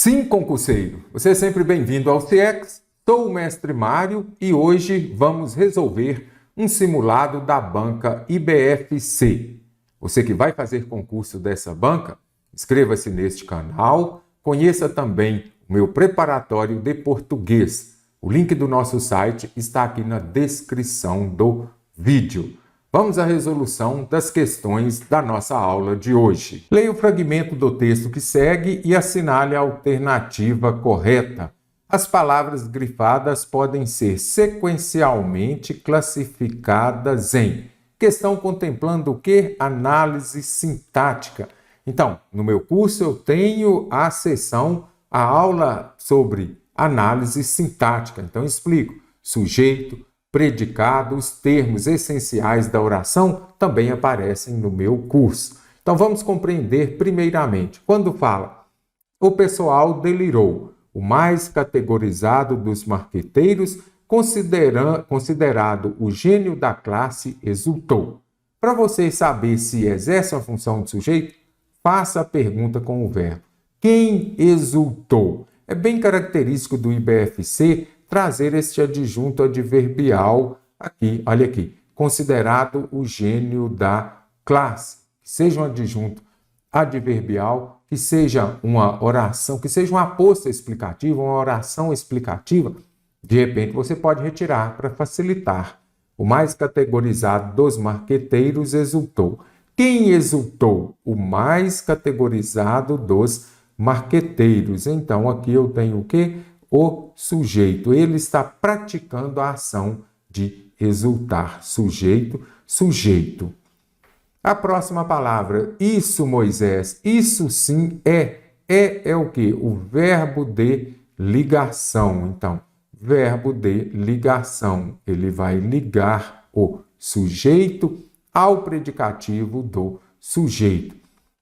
Sim, concurseiro, você é sempre bem-vindo ao CIEX. Sou o mestre Mário e hoje vamos resolver um simulado da banca IBFC. Você que vai fazer concurso dessa banca, inscreva-se neste canal, conheça também o meu preparatório de português. O link do nosso site está aqui na descrição do vídeo. Vamos à resolução das questões da nossa aula de hoje. Leia o fragmento do texto que segue e assinale a alternativa correta. As palavras grifadas podem ser sequencialmente classificadas em questão contemplando o quê? Análise sintática. Então, no meu curso eu tenho a seção, a aula sobre análise sintática. Então, explico sujeito, predicado, os termos essenciais da oração também aparecem no meu curso. Então vamos compreender primeiramente, quando fala o pessoal delirou, o mais categorizado dos marqueteiros, considerado o gênio da classe, exultou. Para você saber se exerce a função de sujeito, faça a pergunta com o verbo. Quem exultou? É bem característico do IBFC trazer este adjunto adverbial aqui, olha aqui, considerado o gênio da classe. Que seja um adjunto adverbial, que seja uma oração, que seja um aposto explicativo, uma oração explicativa, de repente você pode retirar para facilitar. O mais categorizado dos marqueteiros exultou. Quem exultou? O mais categorizado dos marqueteiros. Então aqui eu tenho o quê? O sujeito, ele está praticando a ação de exultar. Sujeito, sujeito. A próxima palavra, isso, Moisés, isso sim é. É o quê? O verbo de ligação. Então, verbo de ligação. Ele vai ligar o sujeito ao predicativo do sujeito.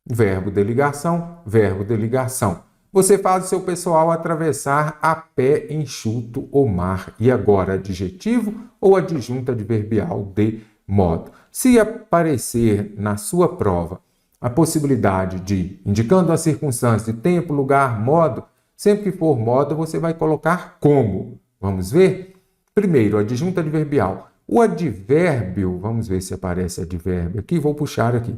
Verbo de ligação, verbo de ligação. Você faz o seu pessoal atravessar a pé enxuto o mar. E agora, adjetivo ou adjunto adverbial de modo? Se aparecer na sua prova a possibilidade de, indicando a circunstância de tempo, lugar, modo, sempre que for modo, você vai colocar como. Vamos ver? Primeiro, adjunto adverbial. O advérbio, vamos ver se aparece advérbio aqui, vou puxar aqui.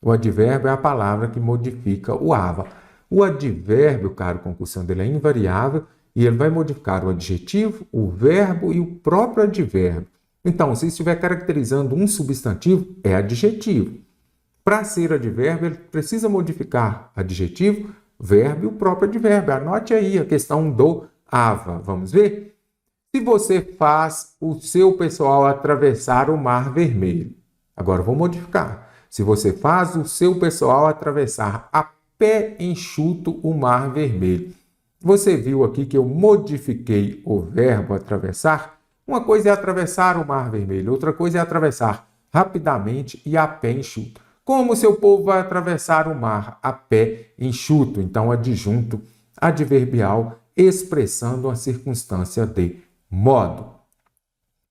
O advérbio é a palavra que modifica o ava. O advérbio, caro concursando, ele é invariável e ele vai modificar o adjetivo, o verbo e o próprio advérbio. Então, se estiver caracterizando um substantivo, é adjetivo. Para ser advérbio, ele precisa modificar adjetivo, verbo e o próprio advérbio. Anote aí a questão do ava. Vamos ver? Se você faz o seu pessoal atravessar o Mar Vermelho. Agora, eu vou modificar. Se você faz o seu pessoal atravessar a pé enxuto o Mar Vermelho. Você viu aqui que eu modifiquei o verbo atravessar? Uma coisa é atravessar o Mar Vermelho, outra coisa é atravessar rapidamente e a pé enxuto. Como o seu povo vai atravessar o mar a pé enxuto? Então, adjunto adverbial expressando a circunstância de modo.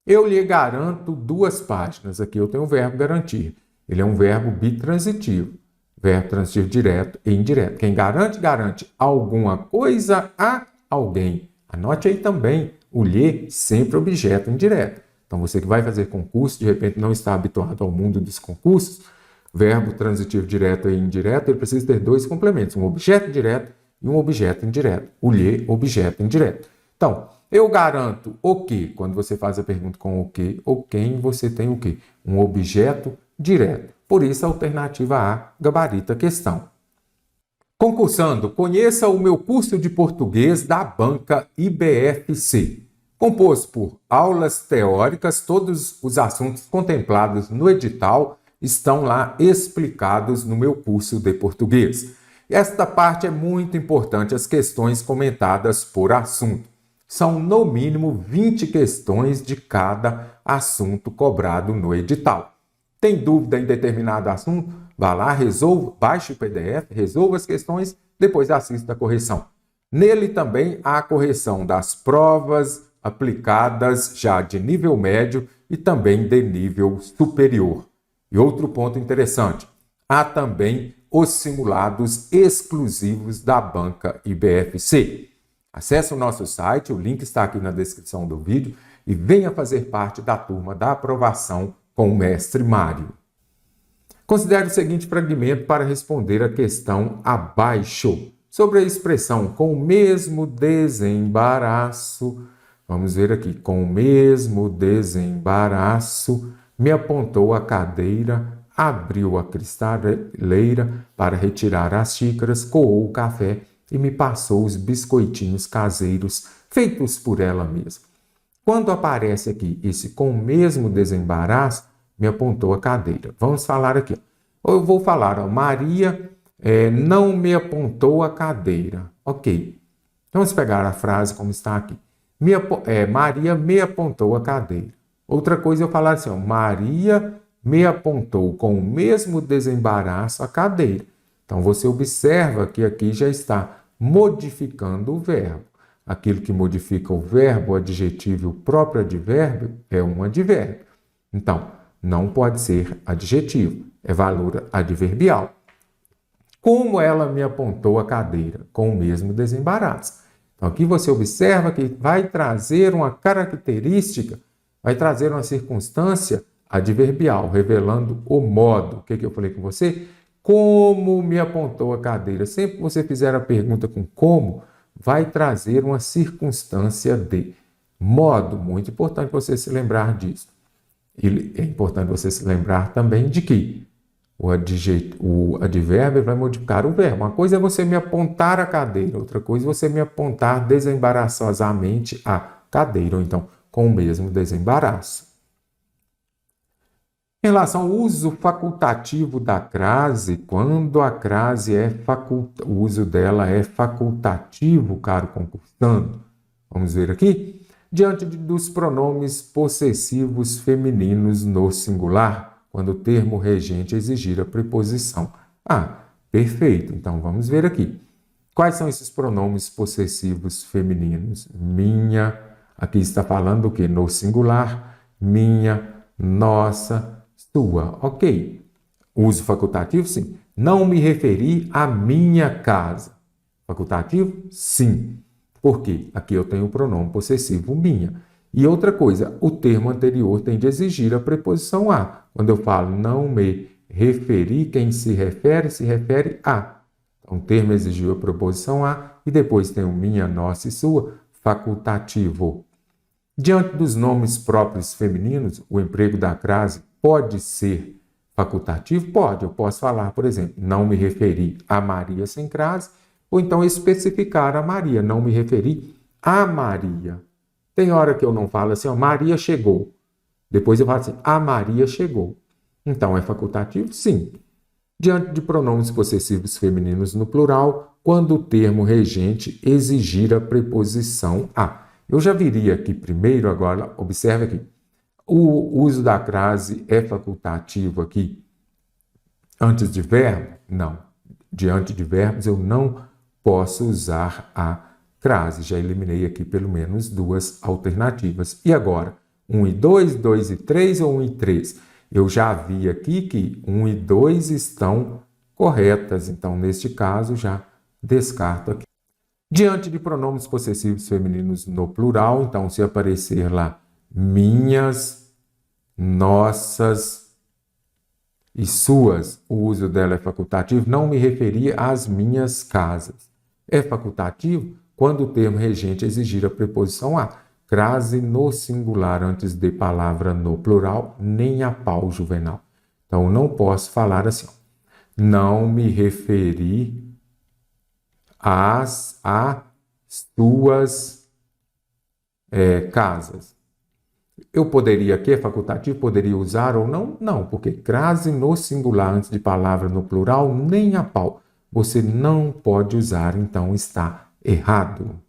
Eu lhe garanto 2 páginas. Aqui eu tenho o verbo garantir. Ele é um verbo bitransitivo. Verbo transitivo direto e indireto. Quem garante, garante alguma coisa a alguém. Anote aí também o lhe, sempre objeto indireto. Então, você que vai fazer concurso, de repente não está habituado ao mundo dos concursos, verbo transitivo direto e indireto, ele precisa ter 2 complementos, um objeto direto e um objeto indireto. O lhe, objeto indireto. Então, eu garanto o que? Quando você faz a pergunta com o que ou quem, você tem o que? Um objeto direto. Por isso, a alternativa A gabarita a questão. Concursando, conheça o meu curso de português da banca IBFC. Composto por aulas teóricas, todos os assuntos contemplados no edital estão lá explicados no meu curso de português. Esta parte é muito importante, as questões comentadas por assunto. São no mínimo 20 questões de cada assunto cobrado no edital. Tem dúvida em determinado assunto? Vá lá, resolva, baixe o PDF, resolva as questões, depois assista a correção. Nele também há a correção das provas aplicadas já de nível médio e também de nível superior. E outro ponto interessante, há também os simulados exclusivos da banca IBFC. Acesse o nosso site, o link está aqui na descrição do vídeo e venha fazer parte da turma da aprovação com o mestre Mário. Considere o seguinte fragmento para responder a questão abaixo. Sobre a expressão com o mesmo desembaraço, vamos ver aqui, com o mesmo desembaraço, me apontou a cadeira, abriu a cristaleira para retirar as xícaras, coou o café e me passou os biscoitinhos caseiros feitos por ela mesma. Quando aparece aqui esse com o mesmo desembaraço, me apontou a cadeira. Vamos falar aqui. Eu vou falar, Maria não me apontou a cadeira. Ok. Vamos pegar a frase como está aqui. Maria me apontou a cadeira. Outra coisa eu falar assim, Maria me apontou com o mesmo desembaraço a cadeira. Então você observa que aqui já está modificando o verbo. Aquilo que modifica o verbo, o adjetivo e o próprio advérbio é um advérbio. Então, não pode ser adjetivo, é valor adverbial. Como ela me apontou a cadeira? Com o mesmo desembaraço. Então, aqui você observa que vai trazer uma característica, vai trazer uma circunstância adverbial, revelando o modo. O que eu falei com você? Como me apontou a cadeira? Sempre que você fizer a pergunta com como, vai trazer uma circunstância de modo. Muito importante você se lembrar disso. E é importante você se lembrar também de que o advérbio vai modificar o verbo. Uma coisa é você me apontar a cadeira, outra coisa é você me apontar desembaraçosamente a cadeira, ou então com o mesmo desembaraço. Em relação ao uso facultativo da crase, quando a crase o uso dela é facultativo, caro concursando. Vamos ver aqui. Diante dos pronomes possessivos femininos no singular, quando o termo regente exigir a preposição. Perfeito. Então, vamos ver aqui. Quais são esses pronomes possessivos femininos? Minha, aqui está falando o quê? No singular, minha, nossa, sua. Ok. Uso facultativo, sim. Não me referi à minha casa. Facultativo? Sim. Por quê? Aqui eu tenho o pronome possessivo minha. E outra coisa, o termo anterior tem de exigir a preposição a. Quando eu falo não me referi, quem se refere a. Então, o termo exigiu a preposição a e depois tem o minha, nossa e sua, facultativo. Diante dos nomes próprios femininos, o emprego da crase pode ser facultativo? Pode. Eu posso falar, por exemplo, não me referi a Maria sem crase, ou então especificar a Maria, não me referi a Maria. Tem hora que eu não falo assim, Maria chegou. Depois eu falo assim, a Maria chegou. Então, é facultativo? Sim. Diante de pronomes possessivos femininos no plural, quando o termo regente exigir a preposição a. Eu já viria aqui primeiro, agora, observe aqui. O uso da crase é facultativo aqui antes de verbo? Não. Diante de verbos, eu não posso usar a crase. Já eliminei aqui pelo menos duas alternativas. E agora? 1 e 2, 2 e 3 ou 1 e 3? Eu já vi aqui que 1 e 2 estão corretas. Então, neste caso, já descarto aqui. Diante de pronomes possessivos femininos no plural, então, se aparecer lá minhas, nossas e suas, o uso dela é facultativo. Não me referi às minhas casas. É facultativo quando o termo regente exigir a preposição a. Crase no singular antes de palavra no plural, nem a pau juvenal. Então, não posso falar assim. Não me referi a suas casas. Eu poderia, aqui é facultativo, poderia usar ou não? Não, porque crase no singular antes de palavra no plural, nem a pau. Você não pode usar, então está errado.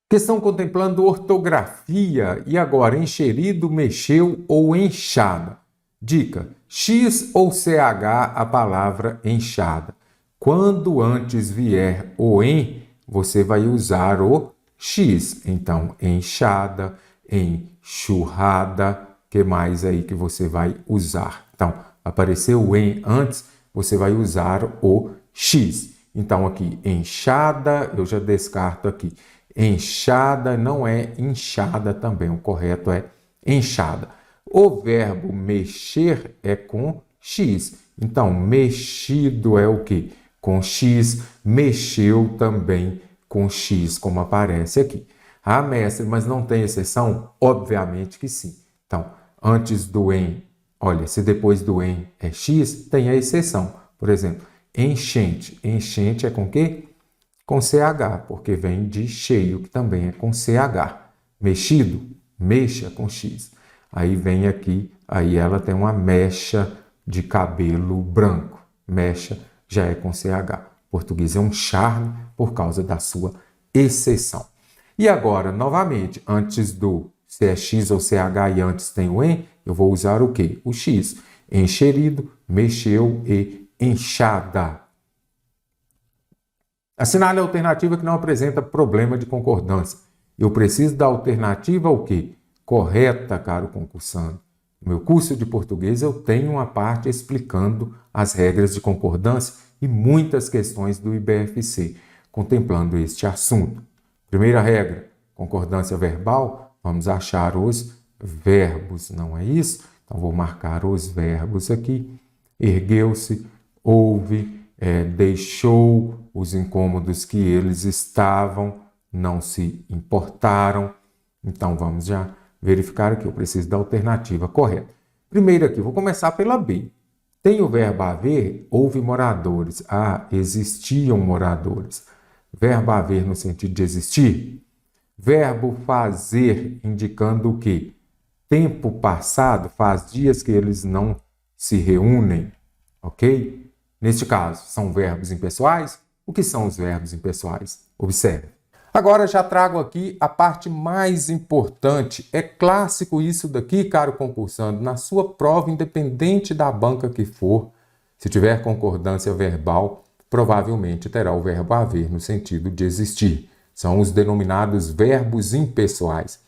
Questão contemplando ortografia. E agora, encherido, mexeu ou enxada? Dica: X ou CH a palavra enxada. Quando antes vier o em, você vai usar o X. Então, enxada, enxurrada, que mais aí que você vai usar? Então, apareceu o em antes, você vai usar o X. Então, aqui, enxada, eu já descarto aqui. Enxada não é inchada também, o correto é enxada. O verbo mexer é com X. Então, mexido é o quê? Com X. Mexeu também com X, como aparece aqui. Ah, mestre, mas não tem exceção? Obviamente que sim. Então, antes do em, olha, se depois do em é X, tem a exceção. Por exemplo, enchente. Enchente é com quê? Com CH, porque vem de cheio, que também é com CH. Mexido, mexa com X. Aí vem aqui, aí ela tem uma mecha de cabelo branco. Mecha já é com CH. Português é um charme por causa da sua exceção. E agora, novamente, antes do se é X ou CH e antes tem o em, eu vou usar o quê? O X. Encherido, mexeu e enxada. Assinale a alternativa que não apresenta problema de concordância. Eu preciso da alternativa o quê? Correta, caro concursando. No meu curso de português eu tenho uma parte explicando as regras de concordância e muitas questões do IBFC, contemplando este assunto. Primeira regra, concordância verbal, vamos achar os verbos, não é isso? Então vou marcar os verbos aqui. Ergueu-se, houve, deixou, os incômodos que eles estavam, não se importaram. Então, vamos já verificar aqui. Eu preciso da alternativa correta. Primeiro aqui, vou começar pela B. Tem o verbo haver, houve moradores. Ah, existiam moradores. Verbo haver no sentido de existir. Verbo fazer, indicando o quê? Tempo passado, faz dias que eles não se reúnem, ok? Neste caso, são verbos impessoais? O que são os verbos impessoais? Observe. Agora já trago aqui a parte mais importante. É clássico isso daqui, caro concursando, na sua prova, independente da banca que for, se tiver concordância verbal, provavelmente terá o verbo haver no sentido de existir. São os denominados verbos impessoais.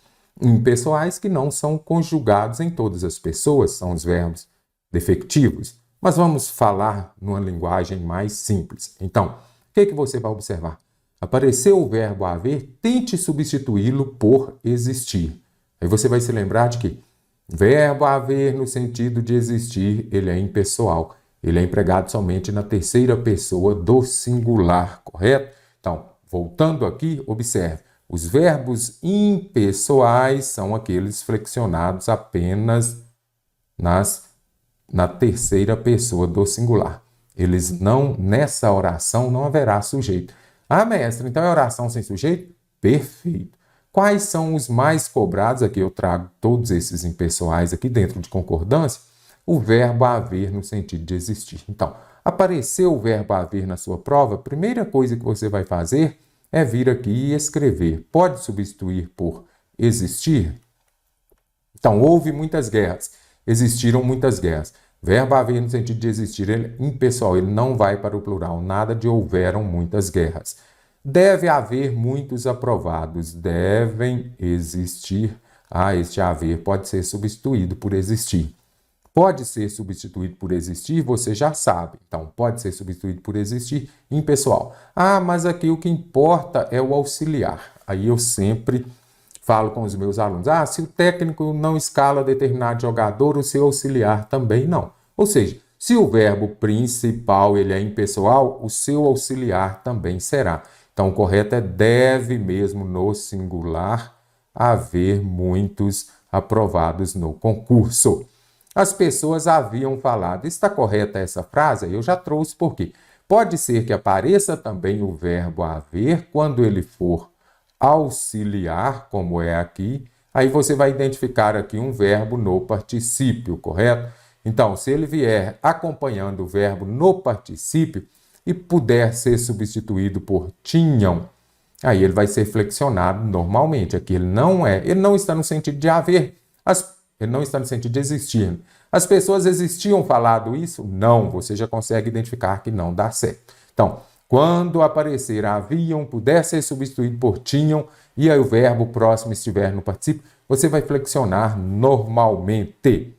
Impessoais que não são conjugados em todas as pessoas, são os verbos defectivos. Mas vamos falar numa linguagem mais simples. Então, o que você vai observar? Apareceu o verbo haver, tente substituí-lo por existir. Aí você vai se lembrar de que verbo haver no sentido de existir, ele é impessoal. Ele é empregado somente na terceira pessoa do singular, correto? Então, voltando aqui, observe. Os verbos impessoais são aqueles flexionados apenas na terceira pessoa do singular. Eles não, nessa oração, não haverá sujeito. Ah, mestre, então é oração sem sujeito? Perfeito. Quais são os mais cobrados? Aqui eu trago todos esses impessoais aqui dentro de concordância. O verbo haver no sentido de existir. Então, apareceu o verbo haver na sua prova, a primeira coisa que você vai fazer é vir aqui e escrever. Pode substituir por existir? Então, houve muitas guerras. Existiram muitas guerras. Verbo haver no sentido de existir, ele é impessoal, ele não vai para o plural. Nada de houveram muitas guerras. Deve haver muitos aprovados. Devem existir. Ah, este haver pode ser substituído por existir. Pode ser substituído por existir, você já sabe. Então, pode ser substituído por existir impessoal. Ah, mas aqui o que importa é o auxiliar. Aí eu sempre falo com os meus alunos, se o técnico não escala determinado jogador, o seu auxiliar também não. Ou seja, se o verbo principal ele é impessoal, o seu auxiliar também será. Então, o correto é deve mesmo no singular haver muitos aprovados no concurso. As pessoas haviam falado. Está correta essa frase? Eu já trouxe por quê? Pode ser que apareça também o verbo haver quando ele for auxiliar, como é aqui, aí você vai identificar aqui um verbo no particípio, correto? Então, se ele vier acompanhando o verbo no particípio e puder ser substituído por tinham, aí ele vai ser flexionado normalmente. Aqui ele não está no sentido de haver, ele não está no sentido de existir. As pessoas existiam falado isso? Não, você já consegue identificar que não dá certo. Então, quando aparecer haviam, puder ser substituído por tinham, e aí o verbo próximo estiver no particípio, você vai flexionar normalmente.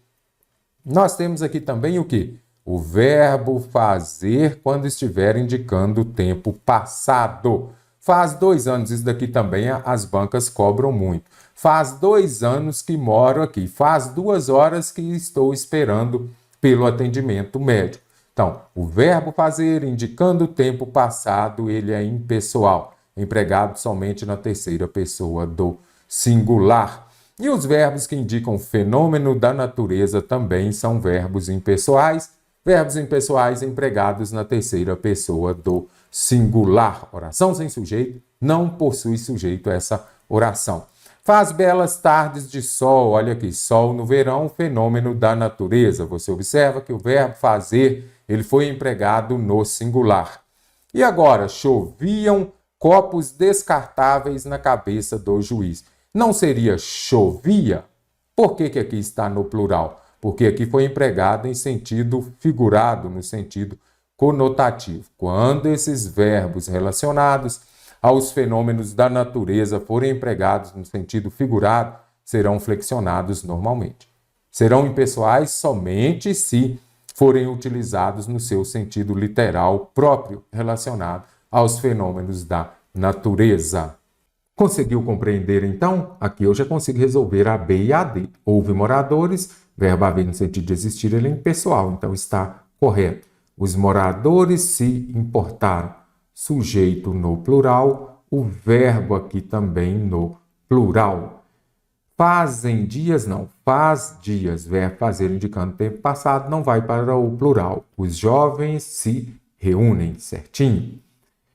Nós temos aqui também o quê? o verbo fazer quando estiver indicando o tempo passado. Faz 2 anos, isso daqui também as bancas cobram muito. Faz 2 anos que moro aqui. Faz 2 horas que estou esperando pelo atendimento médico. Então, o verbo fazer indicando o tempo passado, ele é impessoal, empregado somente na terceira pessoa do singular. E os verbos que indicam fenômeno da natureza também são verbos impessoais empregados na terceira pessoa do singular. Oração sem sujeito não possui sujeito essa oração. Faz belas tardes de sol, olha aqui, sol no verão, fenômeno da natureza. Você observa que o verbo fazer, ele foi empregado no singular. E agora, choviam copos descartáveis na cabeça do juiz. Não seria chovia? Por que aqui está no plural? Porque aqui foi empregado em sentido figurado, no sentido conotativo. Quando esses verbos relacionados aos fenômenos da natureza forem empregados no sentido figurado, serão flexionados normalmente. Serão impessoais somente se forem utilizados no seu sentido literal próprio, relacionado aos fenômenos da natureza. Conseguiu compreender, então? Aqui eu já consigo resolver a B e a D. Houve moradores, verbo haver no sentido de existir, ele é impessoal, então está correto. Os moradores se importaram. Sujeito no plural, o verbo aqui também no plural. Fazem dias, não. Faz dias, verbo fazer indicando tempo passado, não vai para o plural. Os jovens se reúnem, certinho?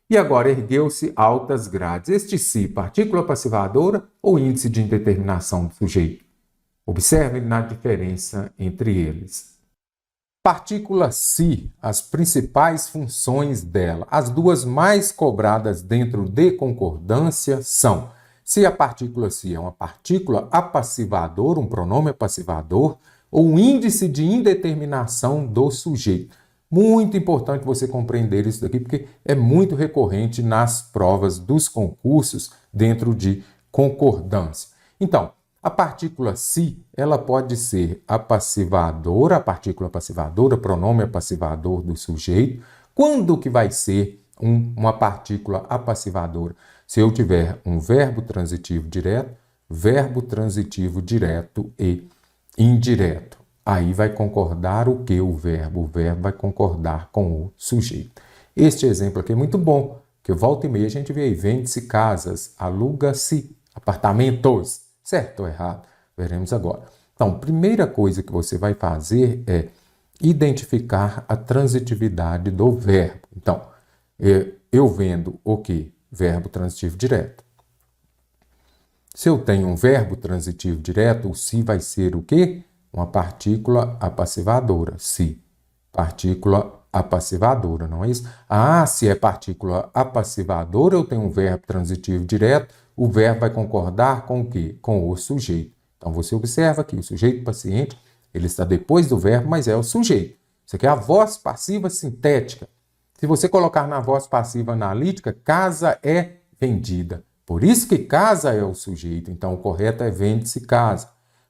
E agora, ergueu-se altas grades. Este se, partícula passivadora ou índice de indeterminação do sujeito? Observe na diferença entre eles. Partícula se, as principais funções dela. As duas mais cobradas dentro de concordância são: se a partícula se é uma partícula apassivadora, um pronome apassivador, ou um índice de indeterminação do sujeito. Muito importante você compreender isso daqui, porque é muito recorrente nas provas dos concursos dentro de concordância. Então, a partícula se, ela pode ser apassivadora, a partícula apassivadora, pronome apassivador do sujeito. Quando que vai ser uma partícula apassivadora? Se eu tiver um verbo transitivo direto e indireto. Aí vai concordar o que o verbo? O verbo vai concordar com o sujeito. Este exemplo aqui é muito bom, que volta e meia a gente vê aí, vende-se casas, aluga-se apartamentos. Certo ou errado? Veremos agora. Então, primeira coisa que você vai fazer é identificar a transitividade do verbo. Então, eu vendo o quê? Verbo transitivo direto. Se eu tenho um verbo transitivo direto, o se vai ser o quê? Uma partícula apassivadora. Se. Partícula apassivadora, não é isso? Ah, se é partícula apassivadora, eu tenho um verbo transitivo direto, o verbo vai concordar com o quê? Com o sujeito. Então, você observa que o sujeito paciente, ele está depois do verbo, mas é o sujeito. Isso aqui é a voz passiva sintética. Se você colocar na voz passiva analítica, casa é vendida. Por isso que casa é o sujeito. Então, o correto é vende-se casa.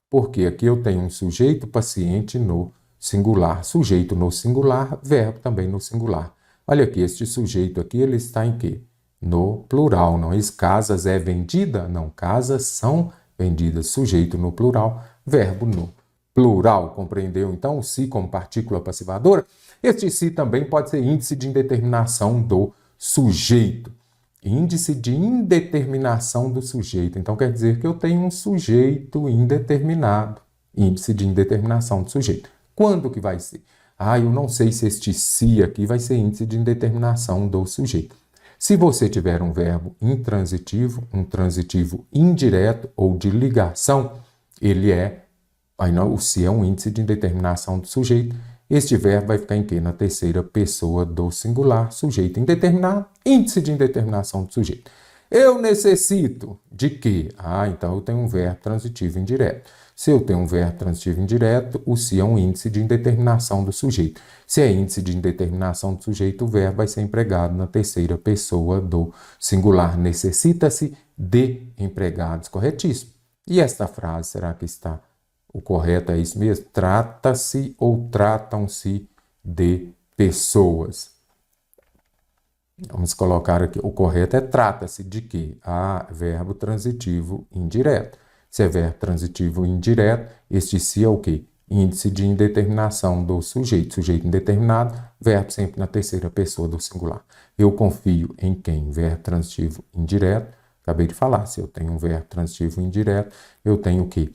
Porque aqui eu tenho um sujeito paciente no singular. Sujeito no singular, verbo também no singular. Olha aqui, este sujeito aqui, ele está em quê? No plural, não é? Casas é vendida? Não, casas são vendidas. Sujeito no plural, verbo no plural. Compreendeu, então, o se como partícula passivadora? Este se também pode ser índice de indeterminação do sujeito. Índice de indeterminação do sujeito. Então, quer dizer que eu tenho um sujeito indeterminado. Índice de indeterminação do sujeito. Quando que vai ser? Eu não sei se este se aqui vai ser índice de indeterminação do sujeito. Se você tiver um verbo intransitivo, um transitivo indireto ou de ligação, o se é um índice de indeterminação do sujeito. Este verbo vai ficar em quê? Na terceira pessoa do singular, sujeito indeterminado, índice de indeterminação do sujeito. Eu necessito de quê? Então eu tenho um verbo transitivo indireto. Se eu tenho um verbo transitivo indireto, o se é um índice de indeterminação do sujeito. Se é índice de indeterminação do sujeito, o verbo vai ser empregado na terceira pessoa do singular. Necessita-se de empregados. Corretíssimo. E esta frase, será que está... O correto é isso mesmo? Trata-se ou tratam-se de pessoas. Vamos colocar aqui, o correto é trata-se de quê? Verbo transitivo indireto. Se é verbo transitivo indireto, este se é o quê? Índice de indeterminação do sujeito. Sujeito indeterminado, verbo sempre na terceira pessoa do singular. Eu confio em quem? Verbo transitivo indireto. Acabei de falar, se eu tenho um verbo transitivo indireto, eu tenho o quê?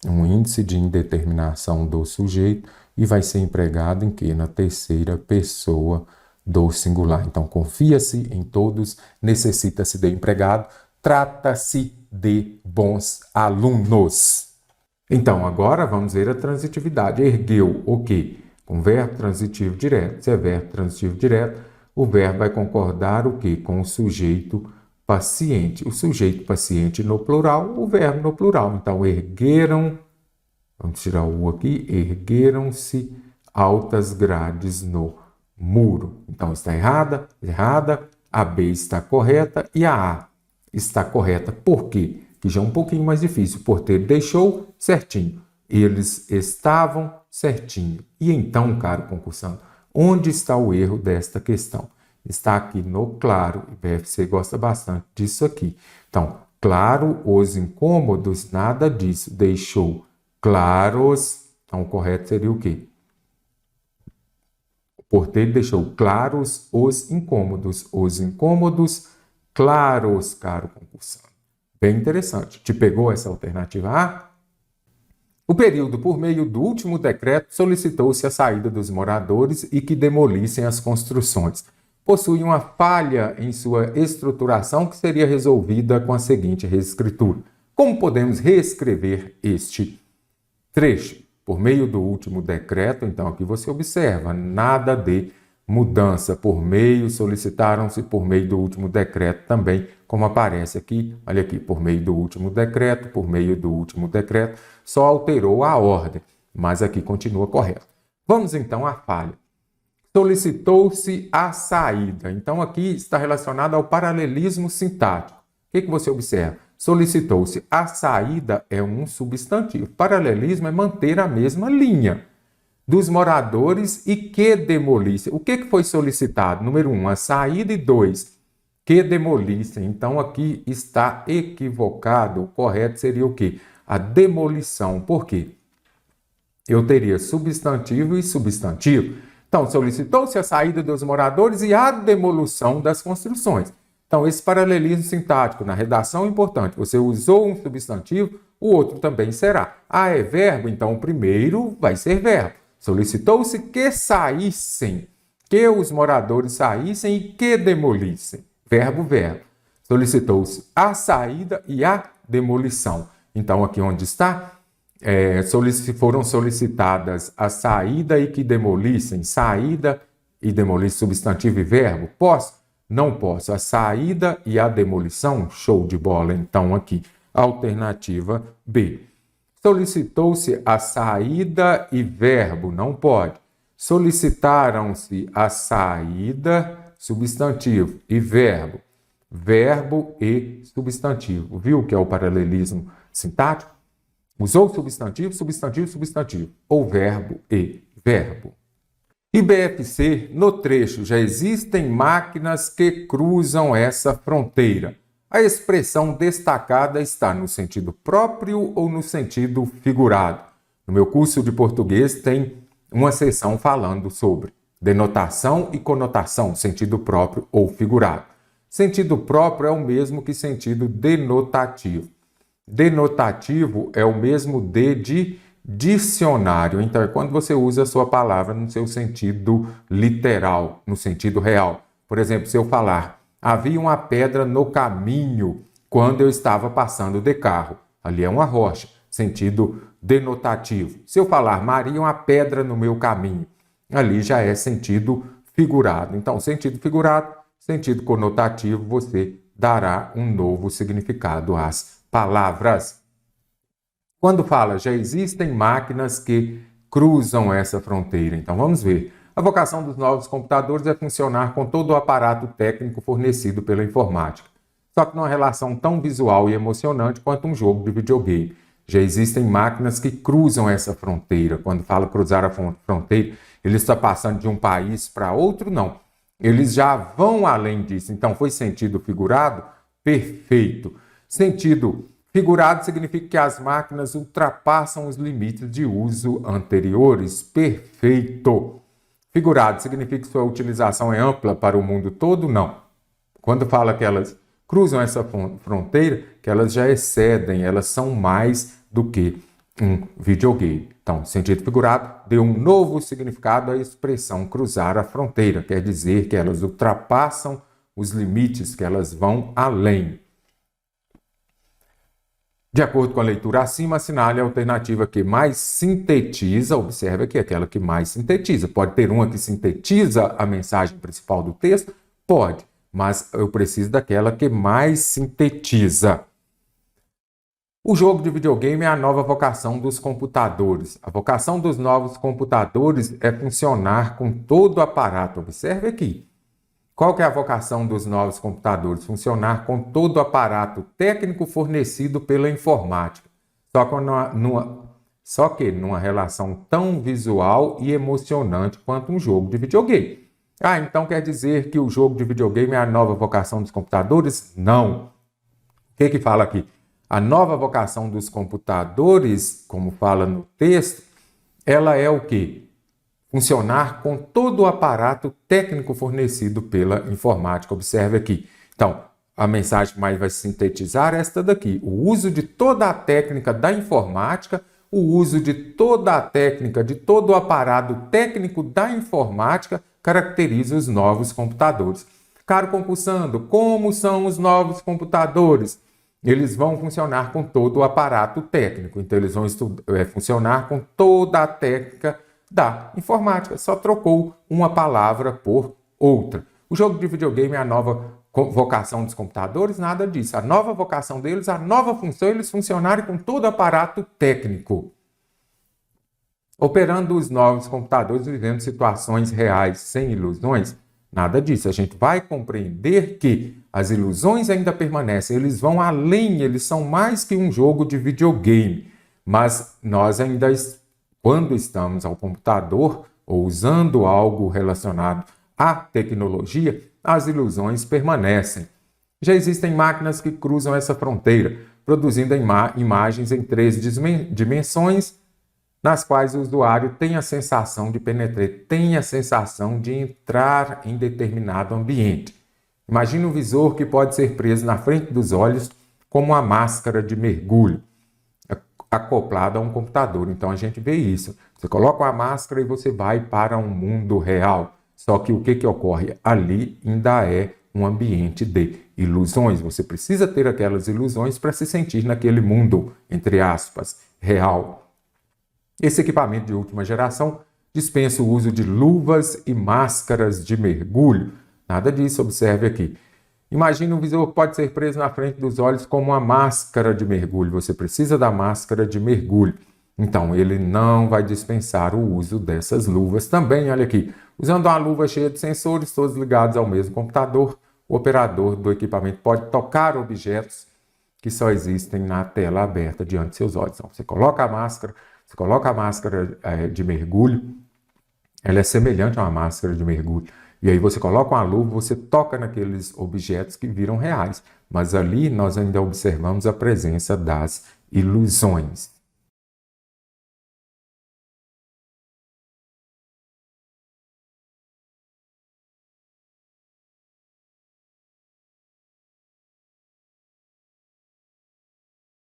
Um índice de indeterminação do sujeito e vai ser empregado em quê? Na terceira pessoa do singular. Então, confia-se em todos, necessita-se de empregado, trata-se de bons alunos. Então, agora vamos ver a transitividade. Ergueu o quê? Com verbo transitivo direto. Se é verbo transitivo direto, o verbo vai concordar o quê? Com o sujeito paciente. O sujeito paciente no plural, o verbo no plural. Então, ergueram, vamos tirar o U aqui, ergueram-se altas grades no muro. Então, está errada, a B está correta e a A está correta. Por quê? Que já é um pouquinho mais difícil. Porteiro deixou certinho. Eles estavam certinho. E então, caro concursando, onde está o erro desta questão? Está aqui no claro. O BFC gosta bastante disso aqui. Então, claro, os incômodos, nada disso. Deixou claros. Então, o correto seria o quê? O porteiro deixou claros os incômodos. Os incômodos claros, caro concursando. Bem interessante. Te pegou essa alternativa A? O período, por meio do último decreto, solicitou-se a saída dos moradores e que demolissem as construções. Possui uma falha em sua estruturação que seria resolvida com a seguinte reescritura. Como podemos reescrever este trecho? Por meio do último decreto, então aqui você observa, nada de mudança por meio, solicitaram-se por meio do último decreto também, como aparece aqui, olha aqui, por meio do último decreto, só alterou a ordem, mas aqui continua correto. Vamos então à falha. Solicitou-se a saída, então aqui está relacionado ao paralelismo sintático. O que você observa? Solicitou-se a saída é um substantivo. Paralelismo é manter a mesma linha dos moradores e que demolissem. O que foi solicitado? Número 1, a saída, e 2, que demolissem. Então, aqui está equivocado. O correto seria o quê? A demolição. Por quê? Eu teria substantivo e substantivo. Então, solicitou-se a saída dos moradores e a demolição das construções. Então, esse paralelismo sintático na redação é importante. Você usou um substantivo, o outro também será. Ah, é verbo? Então, o primeiro vai ser verbo. Solicitou-se que saíssem, que os moradores saíssem e que demolissem. Verbo, verbo. Solicitou-se a saída e a demolição. Então, aqui onde está, foram solicitadas a saída e que demolissem. Saída e demolissem, substantivo e verbo. Posso? Não posso. A saída e a demolição, show de bola. Então, aqui, alternativa B. Solicitou-se a saída e verbo, não pode. Solicitaram-se a saída, substantivo, e verbo. Verbo e substantivo. Viu que é o paralelismo sintático? Usou substantivo, substantivo, substantivo. Ou verbo e verbo. E BFC, no trecho, já existem máquinas que cruzam essa fronteira. A expressão destacada está no sentido próprio ou no sentido figurado. No meu curso de português tem uma seção falando sobre denotação e conotação, sentido próprio ou figurado. Sentido próprio é o mesmo que sentido denotativo. Denotativo é o mesmo de dicionário. Então, é quando você usa a sua palavra no seu sentido literal, no sentido real. Por exemplo, se eu falar, havia uma pedra no caminho quando eu estava passando de carro. Ali é uma rocha, sentido denotativo. Se eu falar, Maria, uma pedra no meu caminho, ali já é sentido figurado. Então, sentido figurado, sentido conotativo, você dará um novo significado às palavras. Quando fala, já existem máquinas que cruzam essa fronteira. Então, vamos ver. A vocação dos novos computadores é funcionar com todo o aparato técnico fornecido pela informática. Só que numa relação tão visual e emocionante quanto um jogo de videogame. Já existem máquinas que cruzam essa fronteira. Quando fala cruzar a fronteira, ele está passando de um país para outro? Não. Eles já vão além disso. Então, foi sentido figurado? Perfeito. Sentido figurado significa que as máquinas ultrapassam os limites de uso anteriores? Perfeito. Figurado significa que sua utilização é ampla para o mundo todo? Não. Quando fala que elas cruzam essa fronteira, que elas já excedem, elas são mais do que um videogame. Então, sentido figurado deu um novo significado à expressão cruzar a fronteira. Quer dizer que elas ultrapassam os limites, que elas vão além. De acordo com a leitura acima, assinale a alternativa que mais sintetiza. Observe aqui, aquela que mais sintetiza. Pode ter uma que sintetiza a mensagem principal do texto? Pode, mas eu preciso daquela que mais sintetiza. O jogo de videogame é a nova vocação dos computadores. A vocação dos novos computadores é funcionar com todo o aparato. Observe aqui. Qual que é a vocação dos novos computadores? Funcionar com todo o aparato técnico fornecido pela informática. Só que numa relação tão visual e emocionante quanto um jogo de videogame. Então quer dizer que o jogo de videogame é a nova vocação dos computadores? Não. O que fala aqui? A nova vocação dos computadores, como fala no texto, ela é o quê? Funcionar com todo o aparato técnico fornecido pela informática. Observe aqui. Então, a mensagem que mais vai sintetizar é esta daqui. O uso de toda a técnica da informática, o uso de toda a técnica, de todo o aparato técnico da informática caracteriza os novos computadores. Caro concursando, como são os novos computadores? Eles vão funcionar com todo o aparato técnico. Então, eles vão funcionar com toda a técnica da informática. Só trocou uma palavra por outra. O jogo de videogame é a nova vocação dos computadores? Nada disso. A nova vocação deles, a nova função, eles funcionarem com todo o aparato técnico. Operando os novos computadores, vivendo situações reais, sem ilusões? Nada disso. A gente vai compreender que as ilusões ainda permanecem. Eles vão além, eles são mais que um jogo de videogame. Mas nós ainda, quando estamos ao computador ou usando algo relacionado à tecnologia, as ilusões permanecem. Já existem máquinas que cruzam essa fronteira, produzindo imagens em 3 dimensões, nas quais o usuário tem a sensação de penetrar, tem a sensação de entrar em determinado ambiente. Imagine um visor que pode ser preso na frente dos olhos como uma máscara de mergulho, acoplada a um computador. Então a gente vê isso. Você coloca uma máscara e você vai para um mundo real. Só que o que ocorre? Ali ainda é um ambiente de ilusões. Você precisa ter aquelas ilusões para se sentir naquele mundo, entre aspas, real. Esse equipamento de última geração dispensa o uso de luvas e máscaras de mergulho. Nada disso, observe aqui. Imagine um visor que pode ser preso na frente dos olhos como uma máscara de mergulho. Você precisa da máscara de mergulho. Então, ele não vai dispensar o uso dessas luvas também. Olha aqui, usando uma luva cheia de sensores, todos ligados ao mesmo computador, o operador do equipamento pode tocar objetos que só existem na tela aberta diante de seus olhos. Então, você coloca a máscara de mergulho, ela é semelhante a uma máscara de mergulho. E aí você coloca uma luva, você toca naqueles objetos que viram reais. Mas ali nós ainda observamos a presença das ilusões.